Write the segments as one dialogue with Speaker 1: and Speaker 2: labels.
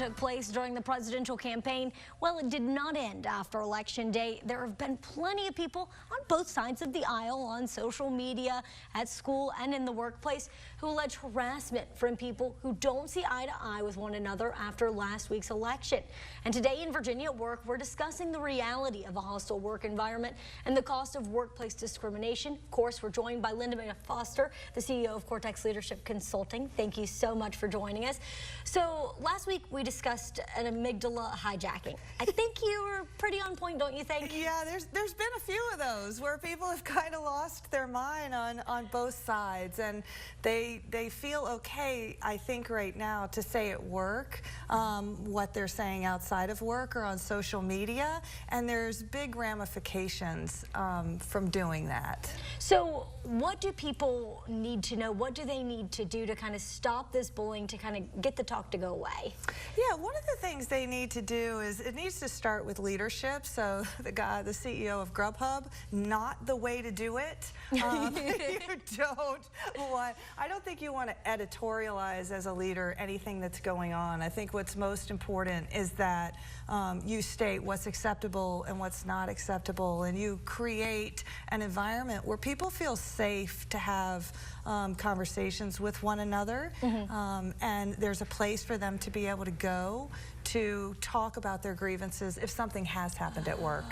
Speaker 1: took place during the presidential campaign, well, it did not end after Election Day. There have been plenty of people on both sides of the aisle, on social media, at school, and in the workplace, who allege harassment from people who don't see eye to eye with one another after last week's election. And today in Virginia at Work, we're discussing the reality of a hostile work environment and the cost of workplace discrimination. Of course, we're joined by Lynda McNutt Foster, the CEO of Cortex Leadership Consulting. Thank you so much for joining us. So last week we discussed an amygdala hijacking. I think you were pretty on point, don't you think?
Speaker 2: Yeah, there's been a few of those where people have kind of lost their mind on both sides, and they feel okay, I think, right now to say at work what they're saying outside of work or on social media, and there's big ramifications from doing that.
Speaker 1: So what do people need to know? What do they need to do to kind of stop this bullying, to kind of get the talk to go away?
Speaker 2: Yeah, one of the things they need to do is it needs to start with leadership. So the CEO of Grubhub, not the way to do it. I don't think you want to editorialize as a leader anything that's going on. I think what's most important is that you state what's acceptable and what's not acceptable, and you create an environment where people feel safe to have conversations with one another, and there's a place for them to be able to go to talk about their grievances if something has happened at work.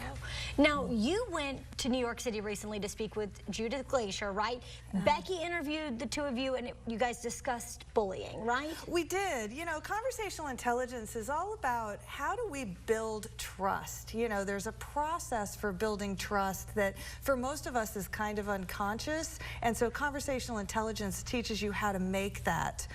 Speaker 1: Now, you went to New York City recently to speak with Judith Glaser, right? Becky interviewed the two of you, and you guys discussed bullying, right?
Speaker 2: We did. You know, conversational intelligence is all about how do we build trust. You know, there's a process for building trust that for most of us is kind of unconscious, and so conversational intelligence teaches you how to make that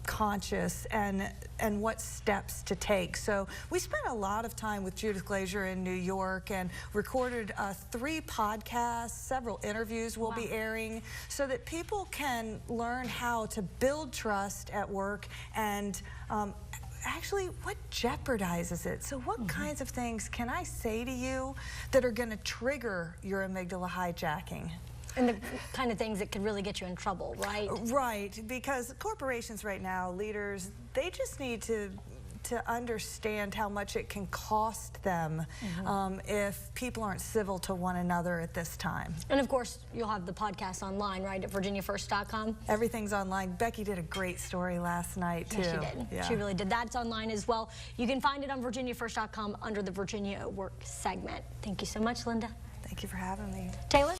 Speaker 2: conscious and what steps to take. So we spent a lot of time with Judith Glaser in New York and recorded 3 podcasts, several interviews will be airing, so that people can learn how to build trust at work and actually what jeopardizes it. So what kinds of things can I say to you that are going to trigger your amygdala hijacking?
Speaker 1: And the kind of things that could really get you in trouble, right?
Speaker 2: Right, because corporations right now, leaders, they just need to understand how much it can cost them if people aren't civil to one another at this time.
Speaker 1: And of course, you'll have the podcast online, right, at virginiafirst.com?
Speaker 2: Everything's online. Becky did a great story last night, too.
Speaker 1: Yes, she did.
Speaker 2: Yeah.
Speaker 1: She really did. That's online as well. You can find it on virginiafirst.com under the Virginia at Work segment. Thank you so much, Lynda.
Speaker 2: Thank you for having me.
Speaker 1: Taylor?